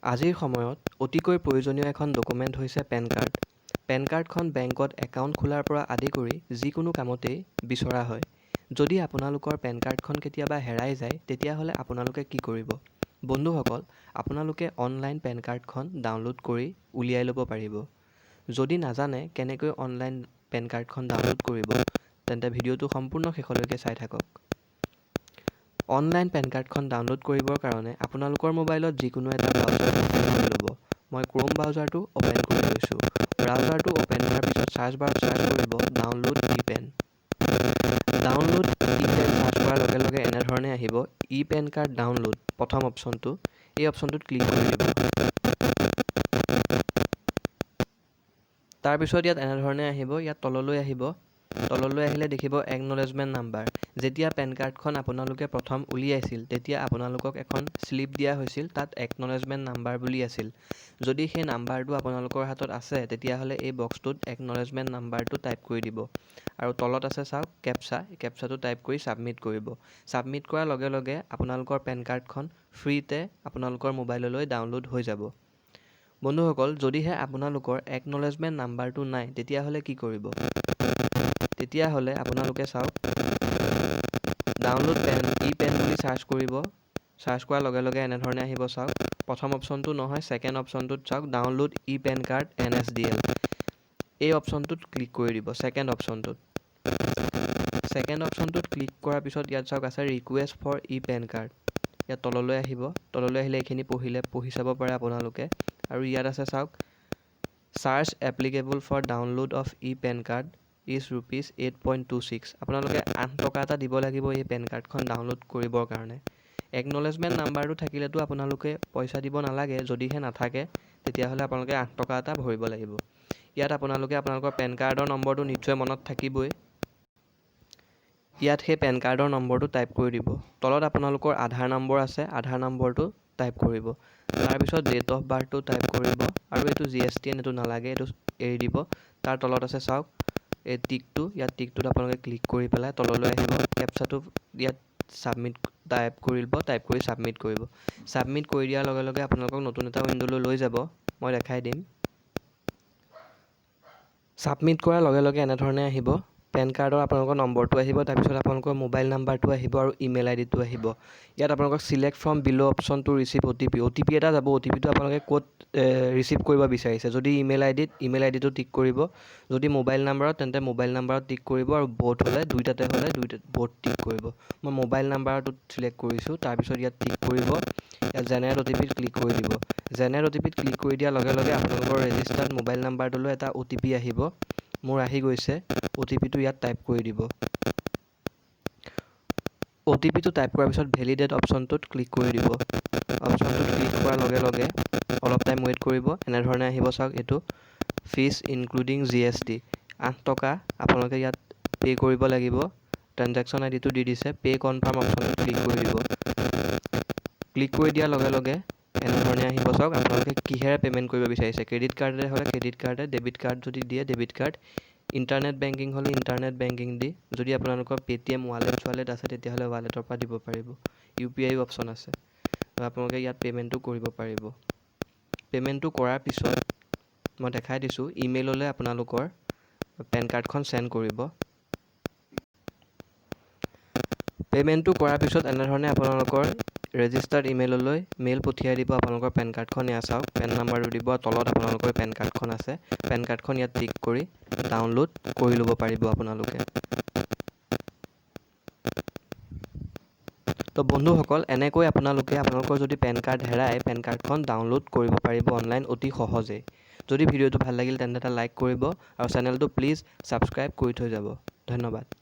আজিৰ সময়ত অতিকৈ প্ৰয়োজনীয় এখন ডকুমেণ্ট হৈছে পেন কাৰ্ড। পেন কাৰ্ডখন বেংকত একাউণ্ট খোলাৰ পৰা আদি কৰি যিকোনো কামতেই বিচৰা হয়। যদি আপোনালোকৰ পেন কাৰ্ডখন কেতিয়াবা হেৰাই যায়, তেতিয়াহ'লে আপোনালোকে কি কৰিব? বন্ধুসকল, আপোনালোকে অনলাইন পেন কাৰ্ডখন ডাউনলোড কৰি উলিয়াই ল'ব পাৰিব। যদি নাজানে কেনেকৈ অনলাইন পেন কাৰ্ডখন ডাউনলোড কৰিব, তেন্তে ভিডিঅ'টো সম্পূৰ্ণ শেষলৈকে চাই থাকক। অনলাইন পেন কাৰ্ডখন ডাউনলোড কৰিবৰ কাৰণে আপোনালোকৰ মোবাইলত যিকোনো এটা ব্ৰাউজাৰ অ'পেন কৰি ল'ব। মই ক্ৰোম ব্ৰাউজাৰটো অ'পেন কৰি লৈছোঁ। ব্ৰাউজাৰটো অ'পেন হোৱাৰ পিছত চাৰ্চ বাৰত চাৰ্চ কৰিব download e-PAN. Download e-PAN search কৰাৰ লগে লগে এনেধৰণে আহিব ই-পেন কাৰ্ড ডাউনলোড, প্ৰথম অপশ্যনটো। এই অপশ্যনটোত ক্লিক কৰি দিব। তাৰপিছত ইয়াত এনেধৰণে আহিব, ইয়াত তললৈ আহিব। তললৈ আহিলে দেখিব একনলেজমেণ্ট নাম্বাৰ। যেতিয়া পেন কাৰ্ডখন আপোনালোকে প্ৰথম উলিয়াইছিল, তেতিয়া আপোনালোকক এখন শ্লিপ দিয়া হৈছিল, তাত একনলেজমেণ্ট নাম্বাৰ বুলি আছিল। যদি সেই নাম্বাৰটো আপোনালোকৰ হাতত আছে, তেতিয়াহ'লে এই বক্সটোত একনলেজমেণ্ট নাম্বাৰটো টাইপ কৰি দিব। আৰু তলত আছে চাওক কেপচা, কেপচাটো টাইপ কৰি ছাবমিট কৰিব। ছাবমিট কৰাৰ লগে লগে আপোনালোকৰ পেন কাৰ্ডখন ফ্ৰীতে আপোনালোকৰ মোবাইললৈ ডাউনলোড হৈ যাব। বন্ধুসকল, যদিহে আপোনালোকৰ একনলেজমেণ্ট নাম্বাৰটো নাই, তেতিয়াহ'লে কি কৰিব? তেতিয়াহ'লে আপোনালোকে চাওক ডাউনলোড ই-পেন বুলি চাৰ্চ কৰিব। চাৰ্চ কৰাৰ লগে লগে এনেধৰণে আহিব চাওক। প্ৰথম অপশ্যনটো নহয়, ছেকেণ্ড অপশ্যনটোত চাওক ডাউনলোড ই-পেন কাৰ্ড NSDL। এই অপশ্যনটোত ক্লিক কৰি দিব, ছেকেণ্ড অপশ্যনটোত। ছেকেণ্ড অপশ্যনটোত ক্লিক কৰাৰ পিছত ইয়াত চাওক আছে ৰিকুৱেষ্ট ফৰ ই-পেন কাৰ্ড। ইয়াত তললৈ আহিব। তললৈ আহিলে এইখিনি পঢ়ি চাব পাৰে আপোনালোকে। আৰু ইয়াত আছে চাওক charge applicable for download of e-PAN card is ₹8.26। আপোনালোকে 8 টকা এটা দিব লাগিব এই পেন কাৰ্ডখন ডাউনলোড কৰিবৰ কাৰণে। একনলেজমেণ্ট নাম্বাৰটো থাকিলেতো আপোনালোকে পইচা দিব নালাগে, যদিহে নাথাকে তেতিয়াহ'লে আপোনালোকে 8 টকা এটা ভৰিব লাগিব। ইয়াত আপোনালোকে আপোনালোকৰ পেন কাৰ্ডৰ নম্বৰটো নিশ্চয় মনত থাকিবই। ইয়াত সেই পেন কাৰ্ডৰ নম্বৰটো টাইপ কৰি দিব। তলত আপোনালোকৰ আধাৰ নম্বৰ আছে, আধাৰ নম্বৰটো টাইপ কৰিব। তাৰপিছত ডেট অফ বাৰ্থটো টাইপ কৰিব। আৰু এইটো GSTN, এইটো নালাগে, এইটো এৰি দিব। তাৰ তলত আছে চাওক এই টিকটো, ইয়াত টিকটোত আপোনালোকে ক্লিক কৰি পেলাই তললৈ আহিব। কেপচাটো ইয়াত ছাবমিট টাইপ কৰি ছাবমিট কৰিব। ছাবমিট কৰি দিয়াৰ লগে লগে আপোনালোকক নতুন এটা উইণ্ড'লৈ লৈ যাব। মই দেখাই দিম। ছাবমিট কৰাৰ লগে লগে এনেধৰণে আহিব। পেন কাৰ্ডৰ আপোনালোকৰ নম্বৰটো আহিব, তাৰপিছত আপোনালোকৰ মোবাইল নাম্বাৰটো আহিব আৰু ইমেইল আইডিটো আহিব। ইয়াত আপোনালোকক চিলেক্ট ফ্ৰম বিল' অপশ্যনটো ৰিচিভ OTP এটা যাব। OTPটো আপোনালোকে ক'ত ৰিচিভ কৰিব বিচাৰিছে। যদি ইমেইল আইডিটো টিক কৰিব। যদি মোবাইল নাম্বাৰত, তেন্তে মোবাইল নাম্বাৰত টিক কৰিব। আৰু ব'থ হ'লে, দুইটাতে হ'লে ব'থ টিক কৰিব। মই মোবাইল নাম্বাৰটোত চিলেক্ট কৰিছোঁ। তাৰপিছত ইয়াত টিক কৰিব। ইয়াত জেনেৰেট OTPত ক্লিক কৰি দিব। জেনেৰেট OTPত ক্লিক কৰি দিয়াৰ লগে লগে আপোনালোকৰ ৰেজিষ্টাৰ্ড মোবাইল নাম্বাৰটোলৈ এটা OTP আহিব। মোৰ আহি গৈছে। OTPটো ইয়াত টাইপ কৰি দিব। OTPটো টাইপ কৰাৰ পিছত ভেলিডেট অপশ্যনটোত ক্লিক কৰি দিব। অপশ্যনটোত ক্লিক কৰাৰ লগে লগে অলপ টাইম ৱেইট কৰিব। এনেধৰণে আহিব চাওক এইটো ফিজ ইনক্লুডিং GST 8 টকা আপোনালোকে ইয়াত পে' কৰিব লাগিব। ট্ৰেনজেকশ্যন আইডিটো দি দিছে। পে' কনফাৰ্ম অপশ্যনটোত ক্লিক কৰি দিব। ক্লিক কৰি দিয়াৰ লগে লগে এনেধৰণে আহিব চাওক আপোনালোকে কিহেৰে পে'মেণ্ট কৰিব বিচাৰিছে। ক্ৰেডিট কাৰ্ডেৰে হ'লে ক্ৰেডিট কাৰ্ডে, ডেবিট কাৰ্ড যদি দিয়ে ডেবিট কাৰ্ড, ইণ্টাৰনেট বেংকিং হ'লে ইণ্টাৰনেট বেংকিং দি, যদি আপোনালোকৰ পে'টিএম ৱালেট আছে তেতিয়াহ'লে ৱালেটৰ পৰা দিব পাৰিব। UPI অপশ্যন আছে। আপোনালোকে ইয়াত পে'মেণ্টটো কৰিব পাৰিব। পে'মেণ্টটো কৰাৰ পিছত মই দেখাই দিছোঁ ইমেইললৈ আপোনালোকৰ পেন কাৰ্ডখন চেণ্ড কৰিব। পে'মেণ্টটো কৰাৰ পিছত এনেধৰণে আপোনালোকৰ ৰেজিষ্টাৰ্ড ইমেইললৈ মেইল পঠিয়াই দিব আপোনালোকৰ পেন কাৰ্ডখন। এয়া চাওক পেন নাম্বাৰটো দিব, তলত আপোনালোকৰ পেন কাৰ্ডখন আছে। পেন কাৰ্ডখন ইয়াত টিক কৰি ডাউনলোড কৰি ল'ব পাৰিব আপোনালোকে। তো বন্ধুসকল, এনেকৈ আপোনালোকে আপোনালোকৰ যদি পেন কাৰ্ড হেৰাই, পেন কাৰ্ডখন ডাউনলোড কৰিব পাৰিব অনলাইন অতি সহজেই। যদি ভিডিঅ'টো ভাল লাগিল তেন্তে এটা লাইক কৰিব আৰু চেনেলটো প্লিজ ছাবস্ক্ৰাইব কৰি থৈ যাব। ধন্যবাদ।